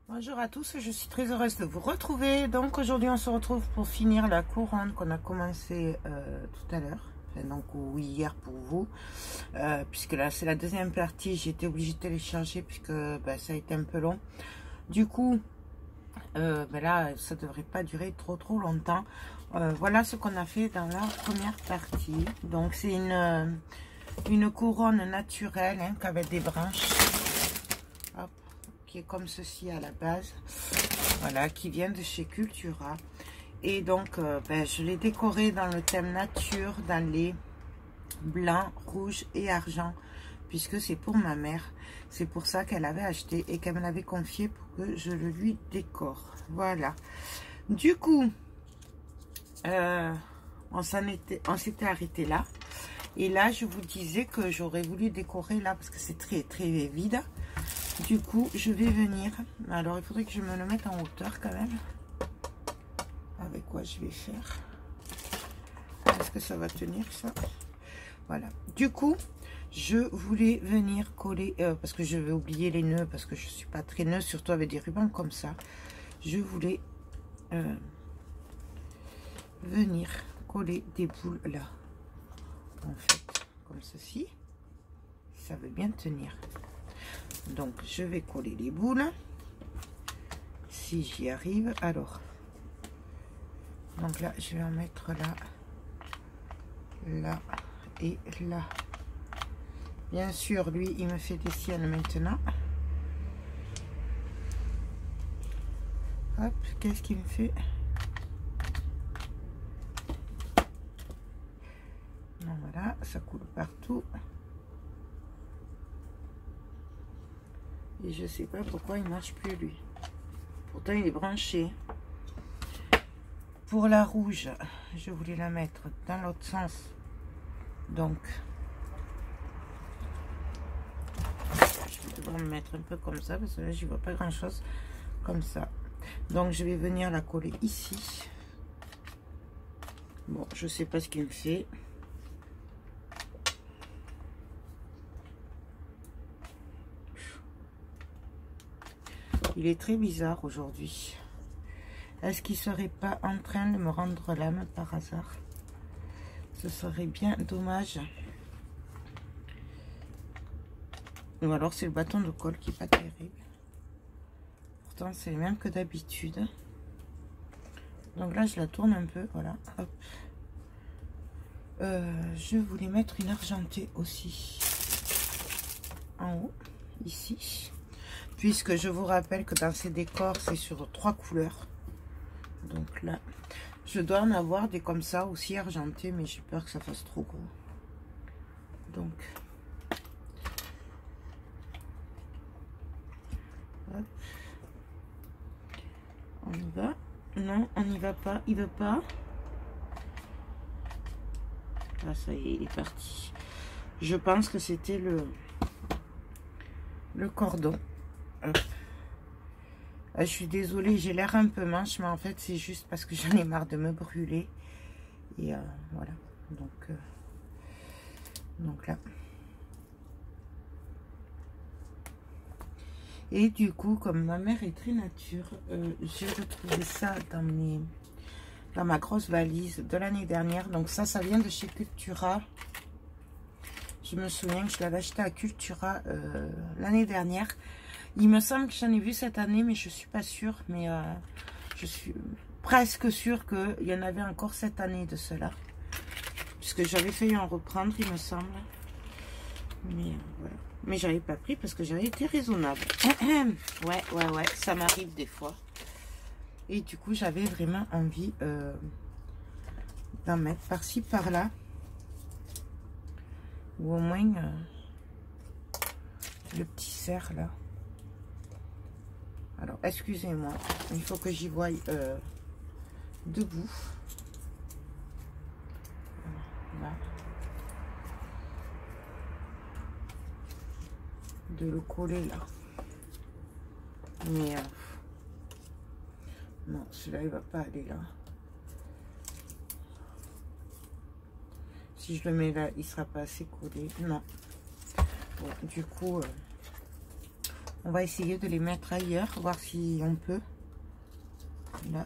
Bonjour à tous, je suis très heureuse de vous retrouver. Donc aujourd'hui on se retrouve pour finir la couronne qu'on a commencé tout à l'heure, donc ou hier pour vous, puisque là c'est la deuxième partie. J'ai été obligée de télécharger puisque ça a été un peu long. Du coup là ça devrait pas durer trop longtemps. Voilà ce qu'on a fait dans la première partie. Donc c'est une couronne naturelle qu'avec des branches. Hop. Qui est comme ceci à la base, voilà, qui vient de chez Cultura. Et donc je l'ai décoré dans le thème nature, dans les blancs, rouges et argent, puisque c'est pour ma mère. C'est pour ça qu'elle avait acheté et qu'elle me l'avait confié pour que je le lui décore. Voilà, du coup on s'était arrêté là. Et là je vous disais que j'aurais voulu décorer là parce que c'est très vide. Du coup, je vais venir. Alors, il faudrait que je me le mette en hauteur quand même. Avec quoi je vais faire? Est-ce que ça va tenir ça? Voilà. Du coup, je voulais venir coller, parce que je vais oublier les nœuds, parce que je suis pas très nœud, surtout avec des rubans comme ça. Je voulais venir coller des boules là. En fait, comme ceci. Ça veut bien tenir. Donc je vais coller les boules si j'y arrive. Alors donc là je vais en mettre là, là et là. Bien sûr lui il me fait des siennes maintenant. Hop, qu'est-ce qu'il me fait? Donc voilà, ça coule partout. Et je sais pas pourquoi il marche plus lui. Pourtant il est branché. Pour la rouge, je voulais la mettre dans l'autre sens. Donc je vais devoir me mettre un peu comme ça parce que là j'y vois pas grand chose comme ça. Donc je vais venir la coller ici. Bon, je sais pas ce qu'il me fait. Il est très bizarre aujourd'hui. Est-ce qu'il serait pas en train de me rendre l'âme par hasard? Ce serait bien dommage. Ou alors c'est le bâton de colle qui est pas terrible. Pourtant c'est le même que d'habitude. Donc là je la tourne un peu, voilà. Hop. Je voulais mettre une argentée aussi. En haut, ici. Puisque je vous rappelle que dans ces décors, c'est sur 3 couleurs. Donc là, je dois en avoir des comme ça aussi argentés, mais j'ai peur que ça fasse trop gros. Donc, hop. On y va. Non, on n'y va pas. Il veut pas. Ah, ça y est, il est parti. Je pense que c'était le cordon. Hop. Je suis désolée, j'ai l'air un peu manche, mais en fait c'est juste parce que j'en ai marre de me brûler. Et voilà, donc là. Et du coup, comme ma mère est très nature, j'ai retrouvé ça dans ma grosse valise de l'année dernière. Donc ça vient de chez Cultura. Je me souviens que je l'avais acheté à Cultura l'année dernière. Il me semble que j'en ai vu cette année, mais je suis pas sûre. Mais je suis presque sûre qu'il y en avait encore cette année de cela. Puisque j'avais failli en reprendre, il me semble. Mais voilà. Mais j'avais pas pris parce que j'avais été raisonnable. Ouais, ça m'arrive des fois. Et du coup, j'avais vraiment envie d'en mettre par-ci, par-là. Ou au moins le petit cerf là. Alors, excusez-moi, il faut que j'y voie debout. Là. De le coller là. Mais non, celui-là il va pas aller là. Si je le mets là, il sera pas assez collé. Non. Bon, du coup, on va essayer de les mettre ailleurs, voir si on peut. Là.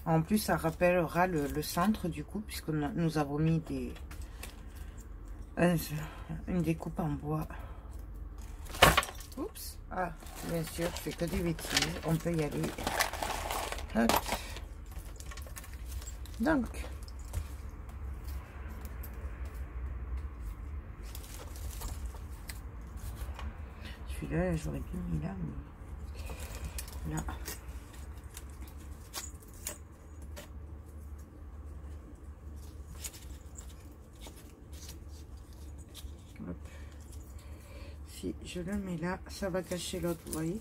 En plus, ça rappellera le centre du coup, puisque nous avons mis une découpe en bois. Oups. Ah, bien sûr, c'est que des bêtises. On peut y aller. Hop. Donc. Celui-là, j'aurais pu mis là, mais là. Hop. Si je le mets là, ça va cacher l'autre, vous voyez.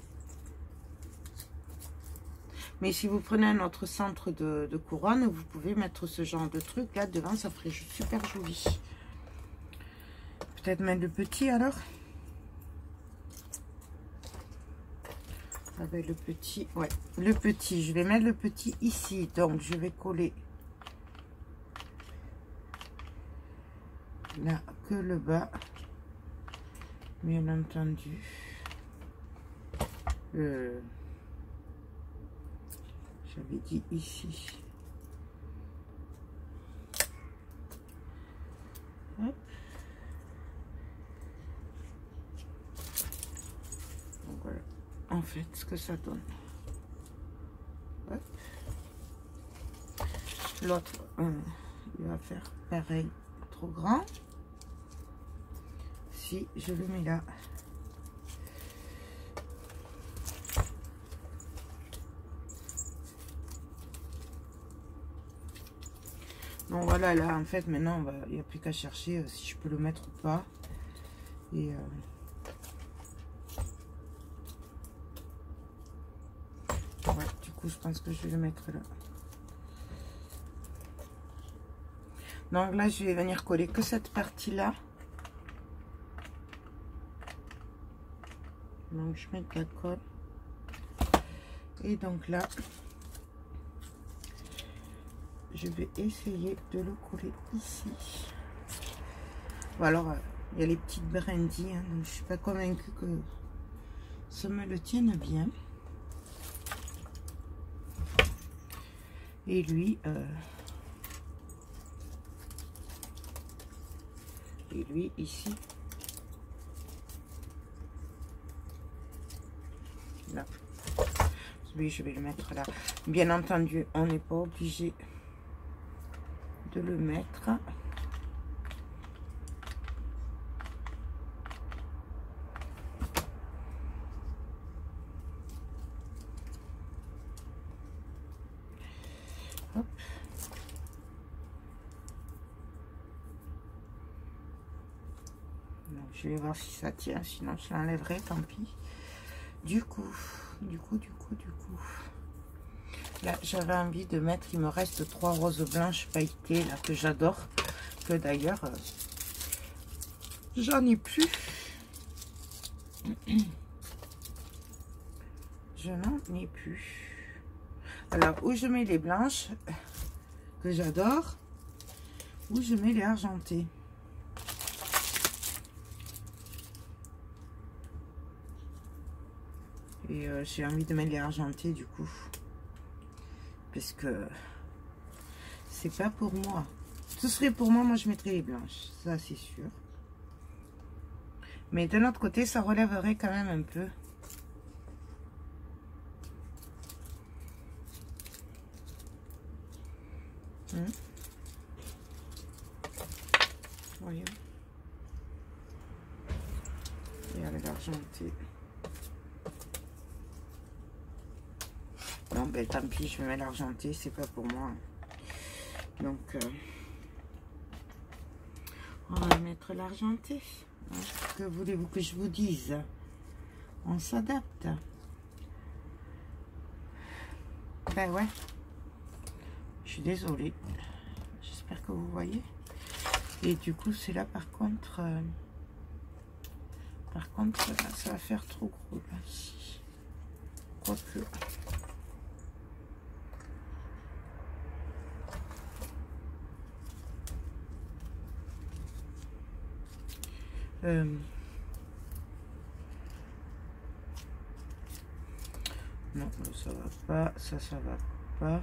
Mais si vous prenez un autre centre de couronne, vous pouvez mettre ce genre de truc là devant, ça ferait super joli. Peut-être mettre le petit alors. Avec le petit, ouais, le petit, je vais mettre le petit ici, donc je vais coller là que le bas, bien entendu. J'avais dit ici. Hop. Donc voilà, en fait, ce que ça donne. L'autre, il va faire pareil, trop grand. Si je le mets là. Donc voilà, là en fait maintenant il n'y a plus qu'à chercher si je peux le mettre ou pas. Et ouais, du coup je pense que je vais le mettre là. Donc là je vais venir coller que cette partie là. Donc je mets de la colle. Et donc là je vais essayer de le coller ici. Bon, alors, il y a les petites brindilles, hein, donc je suis pas convaincue que ça me le tienne bien. Et lui, ici. Là. Lui, je vais le mettre là. Bien entendu, on n'est pas obligé de le mettre. Hop. Donc, je vais voir si ça tient, sinon je l'enlèverai, tant pis. Du coup, là j'avais envie de mettre, il me reste 3 roses blanches pailletées là que j'adore, que d'ailleurs j'en ai plus. Je n'en ai plus. Alors où je mets les blanches que j'adore, où je mets les argentées. Et j'ai envie de mettre les argentés du coup, parce que c'est pas pour moi. Ce serait pour moi, moi je mettrais les blanches, ça c'est sûr. Mais de l'autre côté, ça relèverait quand même un peu. Voyons. Et avec l'argenté. Non, ben tant pis, je vais mettre l'argenté, c'est pas pour moi. Donc, On va mettre l'argenté. Que voulez-vous que je vous dise? On s'adapte. Ben ouais. Je suis désolée. J'espère que vous voyez. Et du coup, c'est là par contre... là, ça va faire trop gros là. Quoique... non, ça va pas, ça va pas.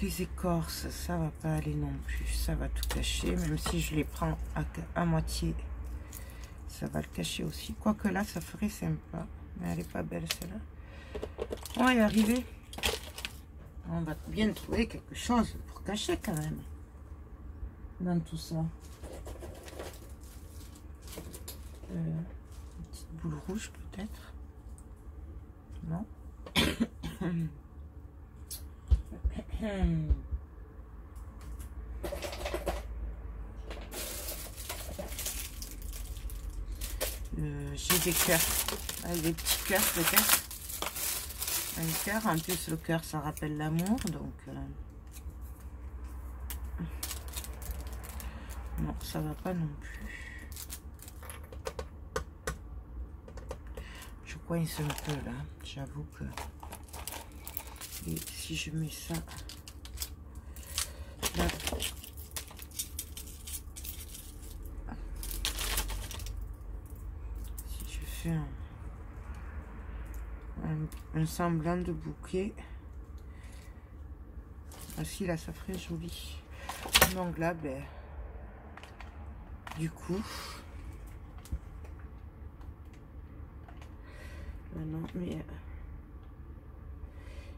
Les écorces, ça va pas aller non plus, ça va tout cacher, même si je les prends à moitié, ça va le cacher aussi. Quoique là, ça ferait sympa, mais elle est pas belle celle-là. On va y arriver. On va bien trouver quelque chose pour cacher quand même dans tout ça. Une petite boule rouge peut-être. Non. J'ai des cœurs, des petits cœurs peut-être. Un cœur, en plus le cœur ça rappelle l'amour, donc non, ça va pas non plus. Je coince un peu là, j'avoue que. Et si je mets ça là, si je fais un semblant de bouquet, ainsi là ça ferait joli. Donc là, ben, du coup, non mais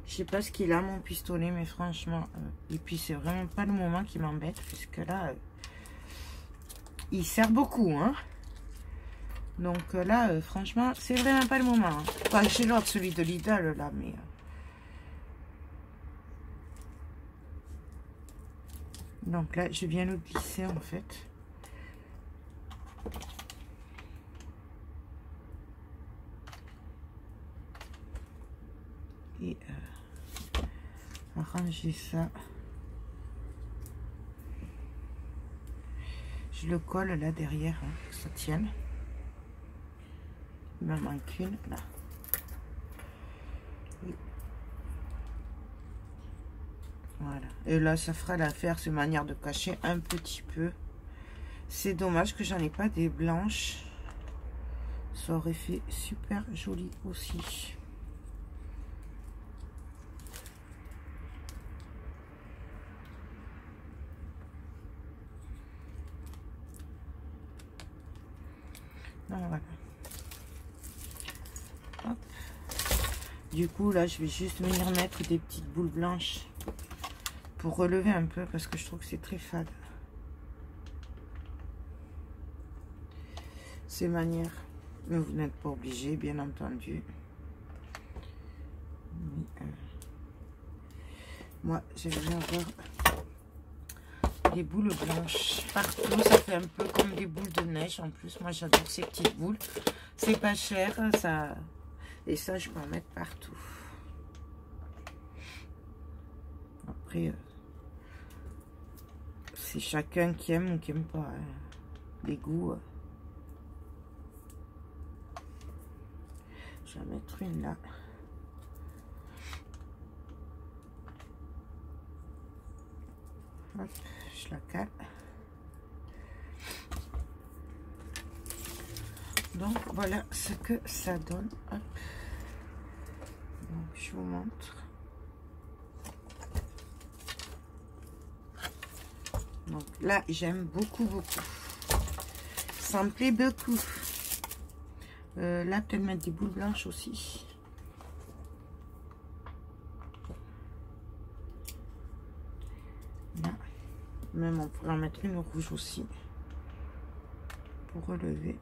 je sais pas ce qu'il a mon pistolet, mais franchement, et puis c'est vraiment pas le moment qui m'embête, puisque là, il sert beaucoup, hein. Donc là, franchement, c'est vraiment pas le moment. Hein. Enfin, chez l'autre, celui de Lidl, là, mais... Donc là, je viens le glisser, en fait. Et arranger ça. Je le colle là derrière, hein, que ça tienne. Il m'en manque une là. Et voilà. Et là, ça fera l'affaire, c'est manière de cacher un petit peu. C'est dommage que j'en ai pas des blanches. Ça aurait fait super joli aussi. Donc, voilà. Hop. Du coup, là, je vais juste venir mettre des petites boules blanches pour relever un peu parce que je trouve que c'est très fade. Ces manières, mais vous n'êtes pas obligé, bien entendu. Mais, moi, j'aime bien avoir des boules blanches partout. Ça fait un peu comme des boules de neige. En plus, moi, j'adore ces petites boules. C'est pas cher, ça. Et ça, je peux en mettre partout. Après, c'est chacun qui aime ou qui aime pas. Hein. Les goûts. Je vais en mettre une là. Hop, je la cale. Donc voilà ce que ça donne. Hop. Donc je vous montre. Donc là j'aime beaucoup. Ça me plaît beaucoup. Là peut-être mettre des boules blanches aussi. Là. Même on pourrait en mettre une rouge aussi. Pour relever.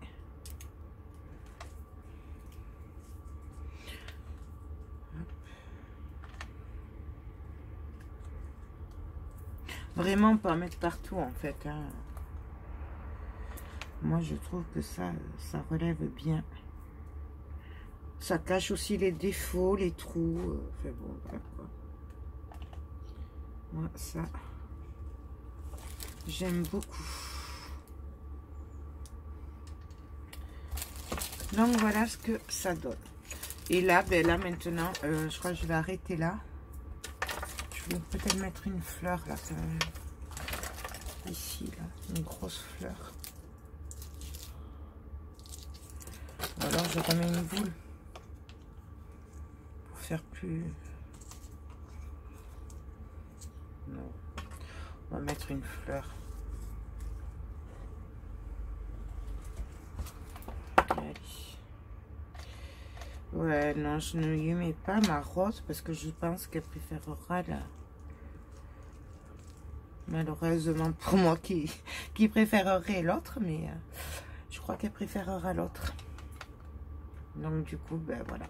Vraiment, on peut en mettre partout en fait. Hein. Moi, je trouve que ça relève bien. Ça cache aussi les défauts, les trous. Enfin bon, voilà quoi. Moi, ça, j'aime beaucoup. Donc, voilà ce que ça donne. Et là, ben là maintenant, je crois que je vais arrêter là. Je vais peut-être mettre une fleur là, quand même. Ici, là, une grosse fleur. Ou alors, je remets une boule. Pour faire plus... Non. On va mettre une fleur. Allez. Ouais, non, je ne lui mets pas ma rose parce que je pense qu'elle préférera la... Malheureusement pour moi qui préférerait l'autre, mais je crois qu'elle préférera l'autre. Donc du coup, ben voilà.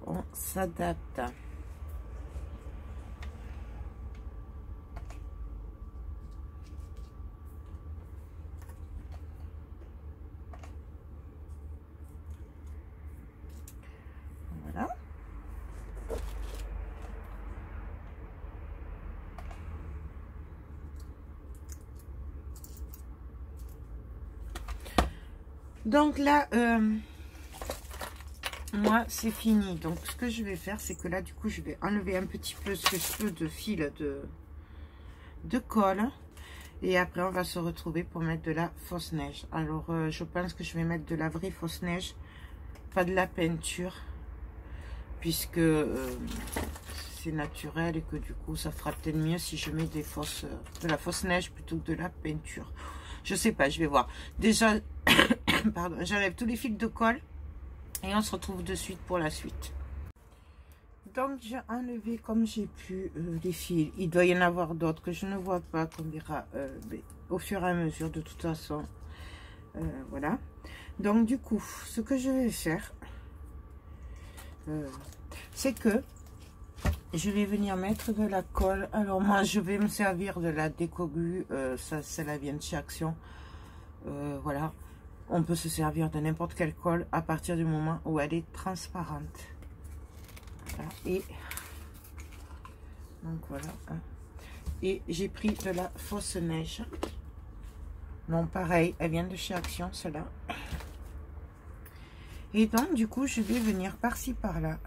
On s'adapte. Voilà. Donc là, moi, c'est fini. Donc, ce que je vais faire, c'est que là, du coup, je vais enlever un petit peu ce que je peux de fil de colle. Et après, on va se retrouver pour mettre de la fausse neige. Alors, je pense que je vais mettre de la vraie fausse neige, pas de la peinture, puisque c'est naturel et que du coup, ça fera peut-être mieux si je mets de la fausse neige plutôt que de la peinture. Je sais pas, je vais voir. Déjà, pardon, j'enlève tous les fils de colle et on se retrouve de suite pour la suite. Donc, j'ai enlevé comme j'ai pu les fils. Il doit y en avoir d'autres que je ne vois pas, qu'on verra au fur et à mesure de toute façon. Voilà. Donc, du coup, ce que je vais faire, c'est que je vais venir mettre de la colle. Alors, moi, je vais me servir de la Déco-Glu. Ça, celle-là vient de chez Action. Voilà. On peut se servir de n'importe quelle colle à partir du moment où elle est transparente. Voilà. Et donc voilà. Hein. Et j'ai pris de la fausse neige. Non, pareil, elle vient de chez Action, celle-là. Et donc, du coup, je vais venir par-ci, par-là,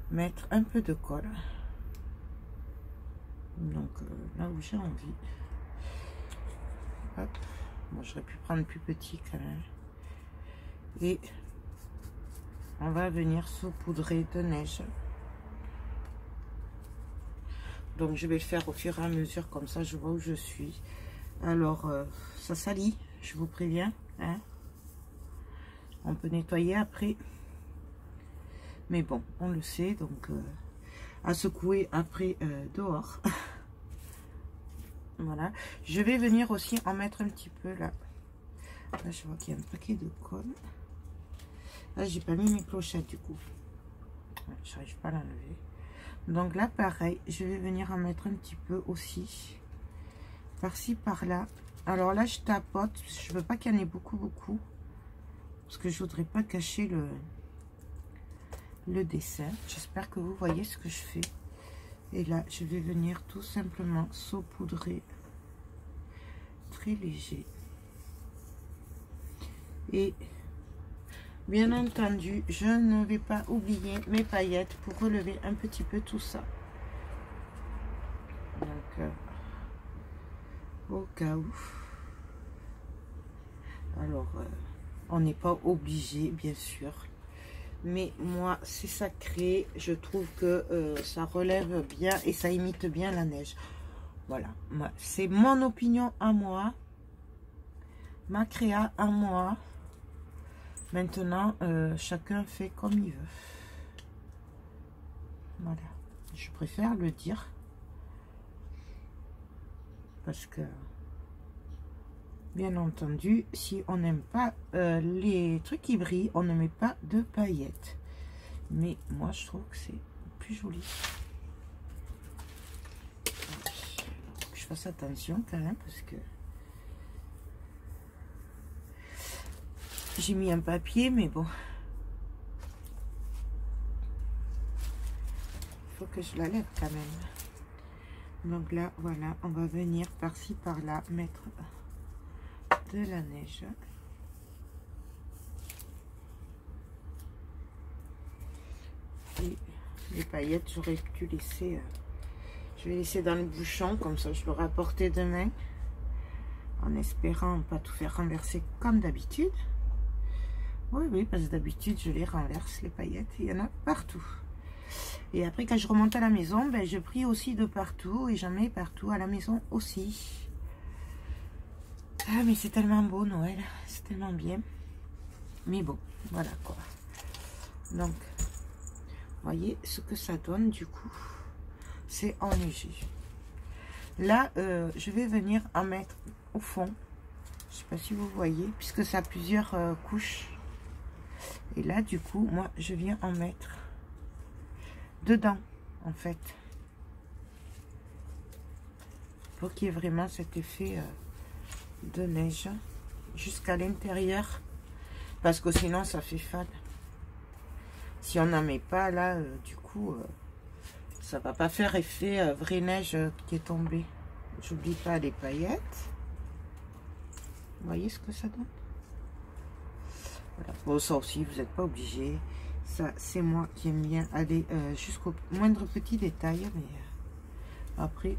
mettre un peu de colle. Donc, là où j'ai envie. Hop. Bon, j'aurais pu prendre plus petit quand même. Et on va venir saupoudrer de neige. Donc, je vais le faire au fur et à mesure, comme ça, je vois où je suis. Alors, ça salit, je vous préviens. Hein. On peut nettoyer après. Mais bon, on le sait, donc à secouer après dehors. Voilà. Je vais venir aussi en mettre un petit peu là. Là, je vois qu'il y a un paquet de colle. Là, j'ai pas mis mes clochettes du coup. J'arrive pas à l'enlever. Donc là, pareil, je vais venir en mettre un petit peu aussi. Par-ci, par-là. Alors là, je tapote. Je veux pas qu'il y en ait beaucoup. Parce que je voudrais pas cacher le dessin. J'espère que vous voyez ce que je fais. Et là, je vais venir tout simplement saupoudrer très léger. Et bien entendu, je ne vais pas oublier mes paillettes pour relever un petit peu tout ça. Donc, au cas où. Alors, on n'est pas obligé, bien sûr. Mais moi, c'est sacré. Je trouve que ça relève bien et ça imite bien la neige. Voilà. C'est mon opinion à moi. Ma créa à moi. Maintenant, chacun fait comme il veut. Voilà. Je préfère le dire. Parce que, bien entendu, si on n'aime pas les trucs qui brillent, on ne met pas de paillettes. Mais moi, je trouve que c'est plus joli. je fasse attention quand même parce que j'ai mis un papier, mais bon. Il faut que je la lève quand même. Donc là, voilà, on va venir par-ci, par-là, mettre de la neige. Et les paillettes, j'aurais pu laisser... je vais laisser dans le bouchon, comme ça je l'aurai apporté demain. En espérant pas tout faire renverser comme d'habitude. Oui, oui, parce que d'habitude, je les renverse, les paillettes. Il y en a partout. Et après, quand je remonte à la maison, ben, je prie aussi de partout. Et j'en mets partout à la maison aussi. Ah, mais c'est tellement beau, Noël. C'est tellement bien. Mais bon, voilà quoi. Donc, voyez ce que ça donne, du coup. C'est enneigé. Là, je vais venir en mettre au fond. Je sais pas si vous voyez, puisque ça a plusieurs couches. Et là, du coup, moi, je viens en mettre dedans, en fait. Pour qu'il y ait vraiment cet effet de neige jusqu'à l'intérieur. Parce que sinon, ça fait fade. Si on n'en met pas, là, du coup, ça va pas faire effet vraie neige qui est tombée. J'oublie pas les paillettes. Vous voyez ce que ça donne? Voilà. Bon, ça aussi, vous n'êtes pas obligé. Ça, c'est moi qui aime bien aller jusqu'au moindre petit détail. Mais après...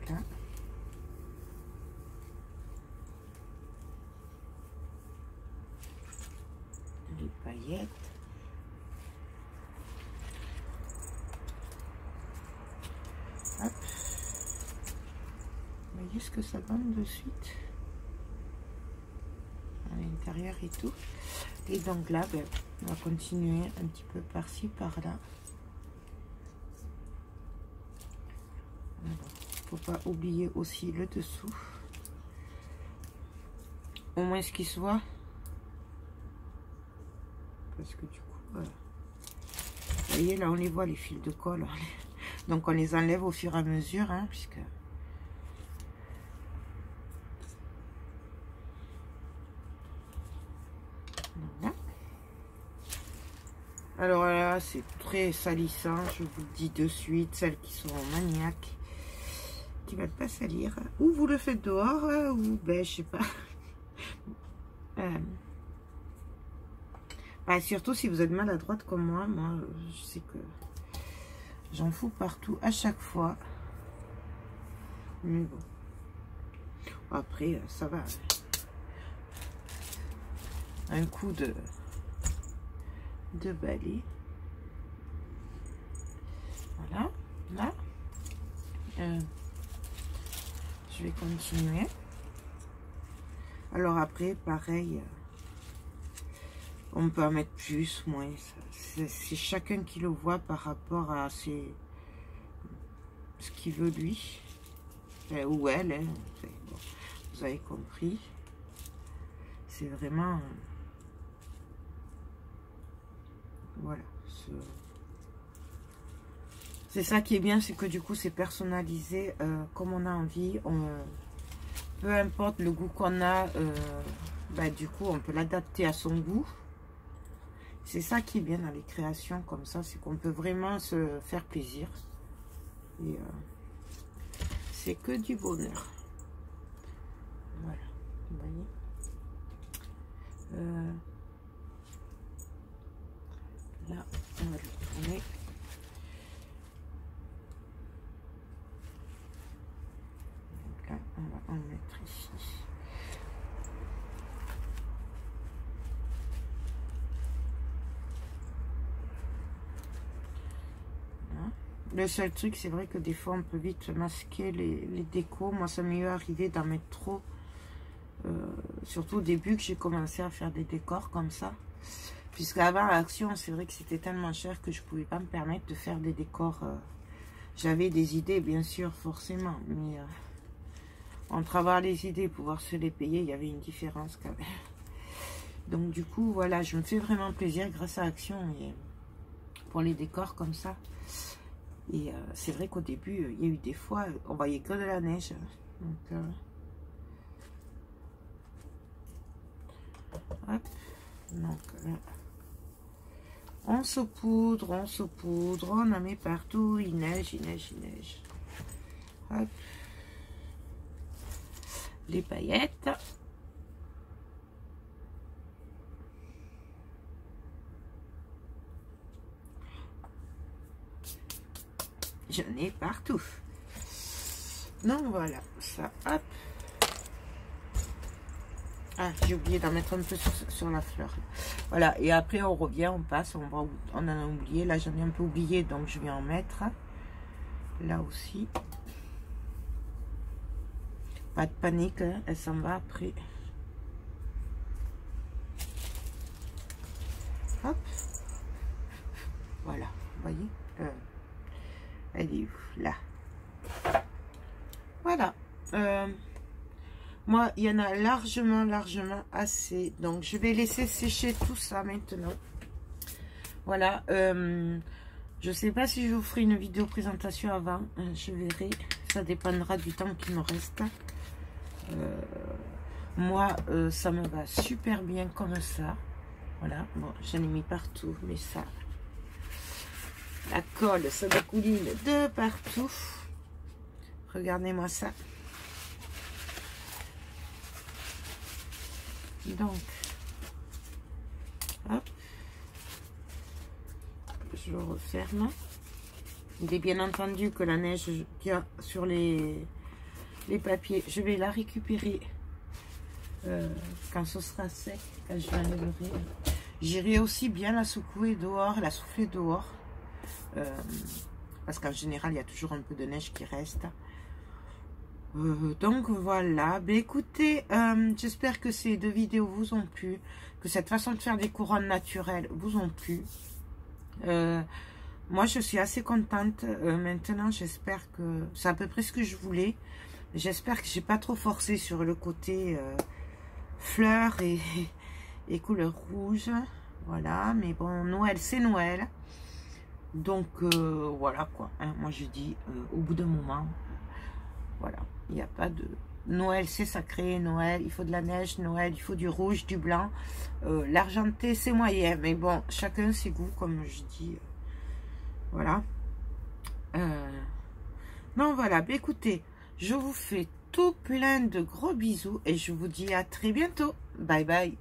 Là. Les paillettes. Hop. Vous voyez ce que ça donne de suite à l'intérieur et tout. Et donc là, ben, on va continuer un petit peu par-ci, par-là. Faut pas oublier aussi le dessous. Au moins ce qui soit. Parce que du coup, voilà. Vous voyez, là, on les voit, les fils de colle. Donc, on les enlève au fur et à mesure, hein, puisque... Voilà. Alors là, c'est très salissant, je vous le dis de suite. Celles qui sont maniaques, qui ne veulent pas salir. Ou vous le faites dehors, ou, ben, je sais pas. Bah, surtout si vous êtes maladroite comme moi, je sais que j'en fous partout à chaque fois. Mais bon. Après, ça va. Un coup de balai. Voilà. Là. Je vais continuer. Alors après, pareil. On peut en mettre plus, moins. C'est chacun qui le voit par rapport à ce qu'il veut lui. Ou elle. Hein. Enfin, bon, vous avez compris. C'est vraiment... Voilà. C'est ça qui est bien, c'est que du coup, c'est personnalisé comme on a envie. Peu importe le goût qu'on a, bah, du coup, on peut l'adapter à son goût. C'est ça qui est bien dans les créations comme ça, c'est qu'on peut vraiment se faire plaisir. Et c'est que du bonheur. Voilà, vous voyez. Là, on va le tourner. Donc là, on va en mettre ici. Le seul truc, c'est vrai que des fois, on peut vite masquer les décos. Moi, ça m'est arrivé d'en mettre trop. Surtout au début que j'ai commencé à faire des décors comme ça. Puisqu'avant l'action, c'est vrai que c'était tellement cher que je ne pouvais pas me permettre de faire des décors. J'avais des idées, bien sûr, forcément. Mais entre avoir les idées et pouvoir se les payer, il y avait une différence quand même. Donc du coup, voilà, je me fais vraiment plaisir grâce à Action et pour les décors comme ça. Et c'est vrai qu'au début, il y a eu des fois, on voyait que de la neige. Donc, hop, donc on saupoudre, on en met partout, il neige, il neige, il neige. Hop. Les paillettes. J'en ai partout. Donc voilà, ça, hop. Ah, j'ai oublié d'en mettre un peu sur la fleur. Voilà, et après on revient, on passe, on en a oublié. Là, j'en ai un peu oublié, donc je vais en mettre. Là aussi. Pas de panique, hein, elle s'en va après. Hop. Voilà, vous voyez. Elle est où? Là. Voilà. Moi, il y en a largement assez. Donc, je vais laisser sécher tout ça maintenant. Voilà. Je sais pas si je vous ferai une vidéo présentation avant. Je verrai. Ça dépendra du temps qui me reste. Moi, ça me va super bien comme ça. Voilà. Bon, j'en ai mis partout. Mais ça... La colle, ça découline de partout. Regardez-moi ça. Donc, hop. Je le referme. Il est bien entendu que la neige qu'il y a sur les papiers, je vais la récupérer quand ce sera sec, quand je l'enlèverai. J'irai aussi bien la secouer dehors, la souffler dehors. Parce qu'en général il y a toujours un peu de neige qui reste, donc voilà. Ben écoutez, j'espère que ces deux vidéos vous ont plu, que cette façon de faire des couronnes naturelles vous ont plu. Moi je suis assez contente maintenant. J'espère que c'est à peu près ce que je voulais. J'espère que j'ai pas trop forcé sur le côté fleurs et couleur rouge. Voilà, mais bon, Noël c'est Noël. Donc voilà quoi, hein, moi je dis au bout d'un moment, voilà, il n'y a pas de... Noël c'est sacré, Noël il faut de la neige, Noël il faut du rouge, du blanc, l'argenté c'est moyen, mais bon, chacun ses goûts comme je dis, voilà. Non voilà, bah, écoutez, je vous fais tout plein de gros bisous et je vous dis à très bientôt, bye bye.